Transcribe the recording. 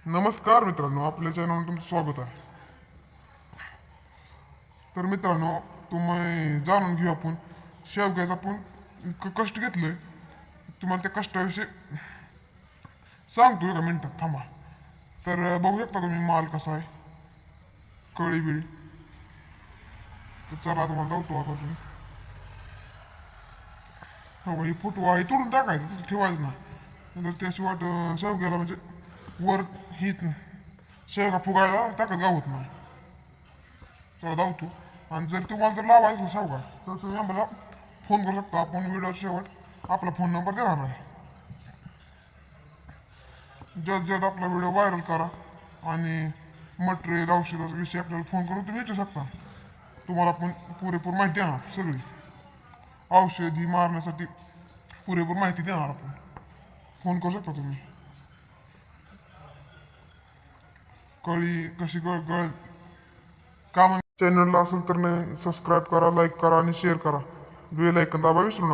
नमस्कार मित्रांनो, आपल्या चॅनलवर तुमचं स्वागत आहे. तर मित्रांनो, तुम्ही जाणून घेऊ आपण शेवग्याचं आपण इतकं कष्ट घेतलंय. तुम्हाला त्या कष्टाविषयी सांगतो एका मिनिटात, थांबा. तर बघू शकता तुम्ही माल कसा आहे, कळी बिळी. तर चला तुम्हाला दावतो आतापासून. हो का, ही फुटवा हे तोडून टाकायचं, तसं ठेवायचं नाही. नंतर त्याची वाट शेवग्याला म्हणजे वर ही शेवगा फुगायला ताकद गावत नाही. त्याला धावतो. आणि जर तुम्हाला जर लावायचं असेल शेवगा, तर तुम्ही आम्हाला फोन करू शकता. आपण व्हिडिओ शेवट आपला फोन नंबर देणार आहे. जत जत आपला व्हिडिओ व्हायरल करा. आणि मटेरियल औषधाचा विषयी आपल्याला फोन करून तुम्ही विचारू शकता. तुम्हाला आपण पुरेपूर माहिती देणार सगळी. औषधी मारण्यासाठी पुरेपूर माहिती देणार आपण. फोन करू शकता तुम्ही. कळी कशी गळ गळ का चॅनलला असेल तर नवीन सबस्क्राईब करा, लाईक करा आणि शेअर करा. बेल ऐकन दाबा विसरू नका.